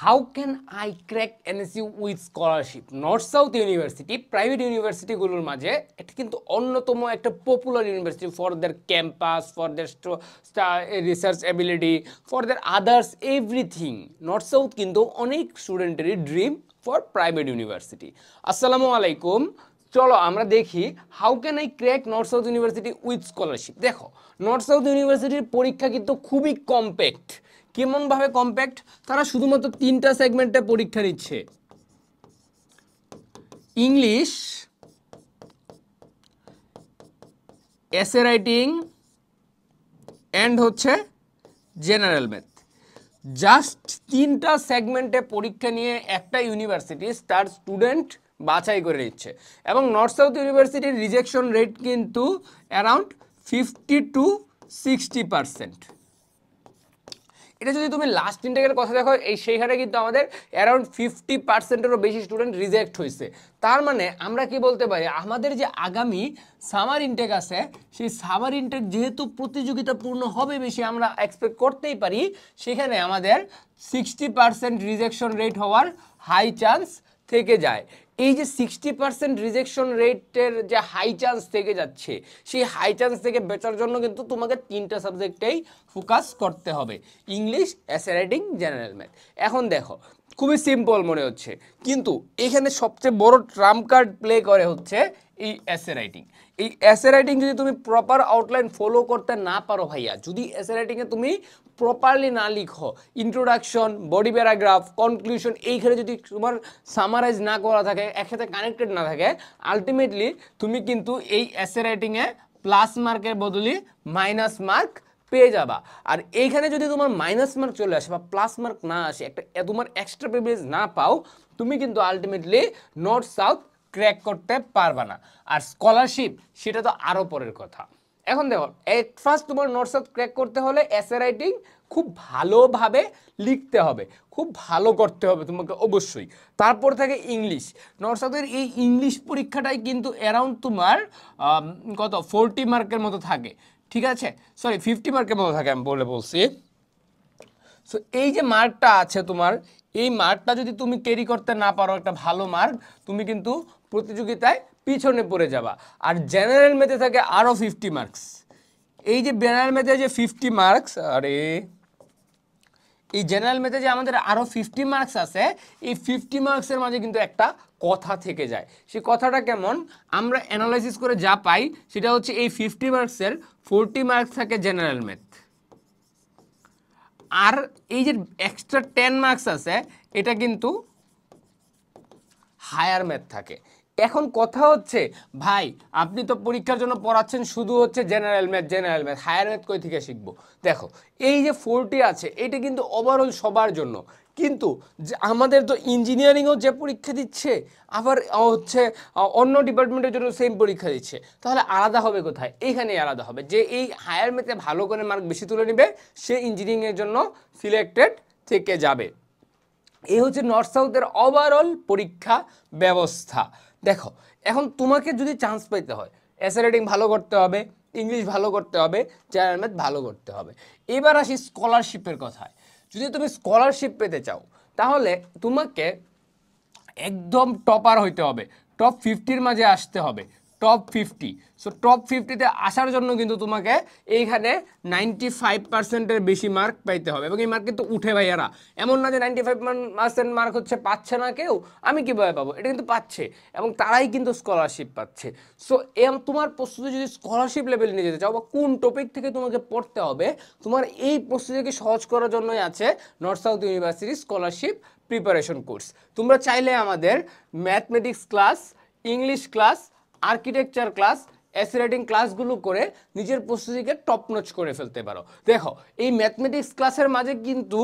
How can I crack NSU with scholarship? North South University private ইউনিভার্সিটিগুলোর মাঝে এটা কিন্তু অন্যতম একটা popular university for their campus, for their research ability, for their others everything. North South কিন্তু অনেক স্টুডেন্টেরই ড্রিম ফর প্রাইভেট ইউনিভার্সিটি। আসসালামু আলাইকুম, চলো আমরা দেখি how can I crack North South University with scholarship. দেখো, নর্থ সাউথ ইউনিভার্সিটির পরীক্ষা কিন্তু খুবই কম্প্যাক্ট। কেমনভাবে কম্প্যাক্ট? তারা শুধুমাত্র 3টা সেগমেন্টে পরীক্ষা নিচ্ছে: ইংলিশ, এসে রাইটিং অ্যান্ড হচ্ছে জেনারেল ম্যাথ। জাস্ট 3টা সেগমেন্টে পরীক্ষা নিয়ে একটা ইউনিভার্সিটি তার স্টুডেন্ট বাছাই করে নিচ্ছে। এবং নর্থ সাউথ ইউনিভার্সিটির রিজেকশন রেট কিন্তু অ্যারাউন্ড 50 to 60%। এটা যদি তুমি লাস্ট ইনটেকের কথা দেখো, সেইখানে কিন্তু আমাদের অ্যারাউন্ড 50%-এরও বেশি স্টুডেন্ট রিজেক্ট হয়েছে। তার মানে আমরা কি বলতে পারি, আমাদের যে আগামী সামার ইনটেক আছে, সেই সামার ইনটেক যেহেতু প্রতিযোগিতাপূর্ণ হবে বেশি, আমরা এক্সপেক্ট করতেই পারি সেখানে আমাদের 60% রিজেকশন রেট হওয়ার হাই চান্স থেকে যায়। এই যে 60% রিজেকশন রেটের যে হাই চান্স থেকে যাচ্ছে, সেই হাই চান্স থেকে বেচার জন্য কিন্তু তোমাকে 3টা সাবজেক্টেই ফোকাস করতে হবে: English, essay writing, general math. এখন দেখো, খুবই সিম্পল মনে হচ্ছে, কিন্তু এখানে সবচেয়ে বড় ট্রাম্প কার্ড প্লে করে হচ্ছে এই এসে রাইটিং। এই এসে রাইটিং যদি তুমি প্রপার আউটলাইন ফলো করতে না পারো ভাইয়া, যদি এসে রাইটিংয়ে তুমি প্রপারলি না লিখো, ইন্ট্রোডাকশন, বডি প্যারাগ্রাফ, কনক্লুশন, এইখানে যদি তোমার সামারাইজ না করা থাকে, একসাথে কানেক্টেড না থাকে, আলটিমেটলি তুমি কিন্তু এই এসে রাইটিংয়ে প্লাস মার্কের বদলে মাইনাস মার্ক পেয়ে যাবা। আর এইখানে যদি তোমার মাইনাস মার্ক চলে আসে বা প্লাস মার্ক না আসে, একটা তোমার এক্সট্রা প্রিভিলেজ না পাও, তুমি কিন্তু আলটিমেটলি নর্থ সাউথ ক্র্যাক করতে পারবা না। আর স্কলারশিপ, সেটা তো আরও পরের কথা। এখন দেখো, এট ফার্স্ট তোমার নর্থ সাউথ ক্র্যাক করতে হলে এসে রাইটিং খুব ভালোভাবে লিখতে হবে, খুব ভালো করতে হবে তোমাকে অবশ্যই। তারপর থাকে ইংলিশ। নর্থ সাউথের এই ইংলিশ পরীক্ষাটাই কিন্তু অ্যারাউন্ড তোমার কত 40 মার্কের মতো থাকে, ঠিক আছে? সরি, 50 মার্কের মতো থাকে, আমি বলছি। সো এই যে মার্কটা আছে তোমার, এই মার্কটা যদি তুমি ক্যারি করতে না পারো, একটা ভালো মার্ক, তুমি কিন্তু প্রতিযোগিতায় পিছনে পড়ে যাবা। আর জেনারেল ম্যাথে থাকে আরও 50 মার্কস। এই যে জেনারেল ম্যাথে যে 50 মার্কস, এই জেনারেল ম্যাথে যে আমাদের আরও 50 মার্কস আছে, এই 50 মার্কসের মাঝে কিন্তু একটা কথা থেকে যায়। সেই কথাটা কেমন, আমরা অ্যানালাইসিস করে যা পাই সেটা হচ্ছে এই 50 মার্কসের 40 মার্কস থাকে জেনারেল ম্যাথ, আর এই যে এক্সট্রা 10 মার্কস আছে এটা কিন্তু হায়ার ম্যাথ থাকে। এখন কথা হচ্ছে, ভাই আপনি তো পরীক্ষার জন্য পড়াচ্ছেন শুধু হচ্ছে জেনারেল ম্যাথ, হায়ার ম্যাথ কই থেকে শিখবো? দেখো, এই যে 40 আছে, এটা কিন্তু ওভারঅল সবার জন্য, কিন্তু আমাদের তো ইঞ্জিনিয়ারিংও যে পরীক্ষা দিচ্ছে, আবার হচ্ছে অন্য ডিপার্টমেন্টের জন্য সেম পরীক্ষা দিচ্ছে, তাহলে আলাদা হবে কোথায়? এইখানেই আলাদা হবে, যে এই হায়ার ম্যাথে ভালো করে মার্ক বেশি তুলে নেবে, সে ইঞ্জিনিয়ারিংয়ের জন্য সিলেক্টেড থেকে যাবে। এই হচ্ছে নর্থ সাউথের ওভারঅল পরীক্ষা ব্যবস্থা। দেখো, এখন তোমাকে যদি চান্স পেতে হয়, এসে রাইটিং ভালো করতে হবে, ইংলিশ ভালো করতে হবে, জেনারেল ম্যাথ ভালো করতে হবে। এবার আসি স্কলারশিপের কথায়। যদি তুমি স্কলারশিপ পেতে চাও, তাহলে তোমাকে একদম টপার হইতে হবে, টপ 50-র মাঝে আসতে হবে, টপ 50। সো টপ 50-তে আসার জন্য কিন্তু তোমাকে এইখানে 95%-এর বেশি মার্ক পাইতে হবে। এবং এই মার্ক কিন্তু উঠে ভাইয়ারা, এমন না যে 95% মার্ক হচ্ছে পাচ্ছে না কেউ, আমি কীভাবে পাবো, এটা কিন্তু পাচ্ছে, এবং তারাই কিন্তু স্কলারশিপ পাচ্ছে। সো তোমার প্রস্তুতি যদি স্কলারশিপ লেভেলে নিয়ে যেতে চাও, বা কোন টপিক থেকে তোমাকে পড়তে হবে, তোমার এই প্রস্তুতিকে সহজ করার জন্যই আছে north South university scholarship preparation course. তোমরা চাইলে আমাদের mathematics class, English class, architecture class, essay writing ক্লাসগুলো করে নিজের প্রস্তুতিকে টপ নচ করে ফেলতে পারো। দেখো, এই ম্যাথমেটিক্স ক্লাসের মাঝে কিন্তু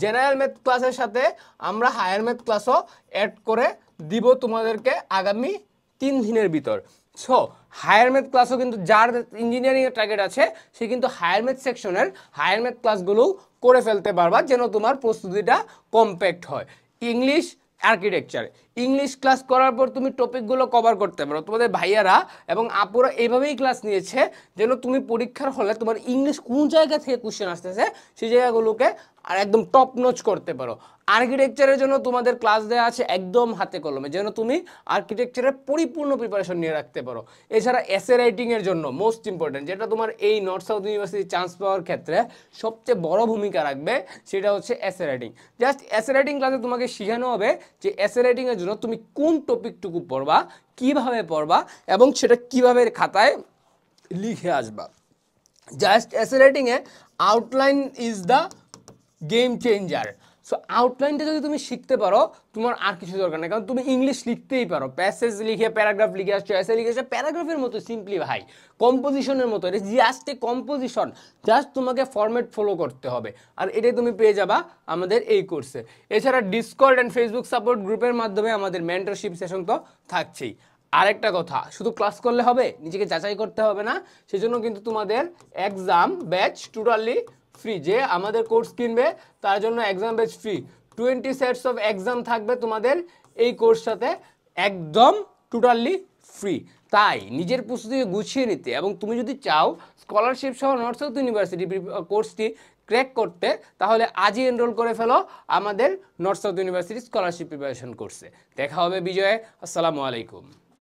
জেনারেল ম্যাথ ক্লাসের সাথে আমরা হায়ার ম্যাথ ক্লাসও অ্যাড করে দিব তোমাদেরকে আগামী 3 দিনের ভিতর। সো হায়ার ম্যাথ ক্লাসও কিন্তু, যার ইঞ্জিনিয়ারিংয়ের টার্গেট আছে, সে কিন্তু হায়ার ম্যাথ সেকশনের হায়ার ম্যাথ ক্লাসগুলো করে ফেলতে পারবা, যেন তোমার প্রস্তুতিটা কমপ্যাক্ট হয়। ইংলিশ, আর্কিটেকচার, ইংলিশ ক্লাস করার পর তুমি টপিকগুলো কভার করতে পারো। তোমাদের ভাইয়ারা এবং আপুরা এইভাবেই ক্লাস নিয়েছে যেন তুমি পরীক্ষার হলে তোমার ইংলিশ কোন জায়গা থেকে কোশ্চেন আসতেছে সেই জায়গাগুলোকে আর একদম টপ নচ করতে পারো। আর্কিটেকচারের জন্য তোমাদের ক্লাস দেওয়া আছে একদম হাতে কলমে, যেন তুমি আর্কিটেকচারের পরিপূর্ণ প্রিপারেশন নিয়ে রাখতে পারো। এছাড়া এসএ রাইটিংয়ের জন্য মোস্ট ইম্পর্টেন্ট, যেটা তোমার এই নর্থ সাউথ ইউনিভার্সিটি চান্স পাওয়ার ক্ষেত্রে সবচেয়ে বড় ভূমিকা রাখবে, সেটা হচ্ছে SA writing. Just SA writing ক্লাসে তোমাকে শেখানো হবে যে এসএ রাইটিংয়ের জন্য তুমি কোন টপিকটুকু পড়বা, কিভাবে পড়বা, এবং সেটা কিভাবে খাতায় লিখে আসবা। জাস্ট এসএ রাইটিংয়ে outline is the game changer. So আউটলাইনটা যদি তুমি শিখতে পারো, তোমার আর কিছু দরকার নেই, কারণ তুমি ইংলিশ লিখতেই পারো, প্যাসেজ লিখে প্যারাগ্রাফ লিখে আসছো, এসে লিখে আসছো প্যারাগ্রাফের মতো সিম্পলি ভাই, কম্পোজিশনের মতো, এটা জাস্ট এ কম্পোজিশন, জাস্ট তোমাকে ফরম্যাট ফলো করতে হবে, আর এটাই তুমি পেয়ে যাবা আমাদের এই কোর্সে। এছাড়া ডিসকর্ড অ্যান্ড ফেসবুক সাপোর্ট গ্রুপের মাধ্যমে আমাদের মেন্টরশিপ সেশন তো থাকছেই। আরেকটা কথা, শুধু ক্লাস করলে হবে, নিজেকে যাচাই করতে হবে না, সেজন্য কিন্তু তোমাদের এক্সাম ব্যাচ টোটালি ফ্রি। যে আমাদের কোর্স কিনবে তার জন্য exam batch free, 20 sets of exam থাকবে তোমাদের এই কোর্স সাথে, একদম টোটালি ফ্রি। তাই নিজের প্রস্তুতি গুছিয়ে নিতে, এবং তুমি যদি চাও স্কলারশিপ সহ নর্থ সাউথ ইউনিভার্সিটি কোর্সটি ক্র্যাক করতে, তাহলে আজই এনরোল করে ফেলো আমাদের north South university scholarship preparation কোর্সে। দেখা হবে বিজয়ে। আসসালামু আলাইকুম।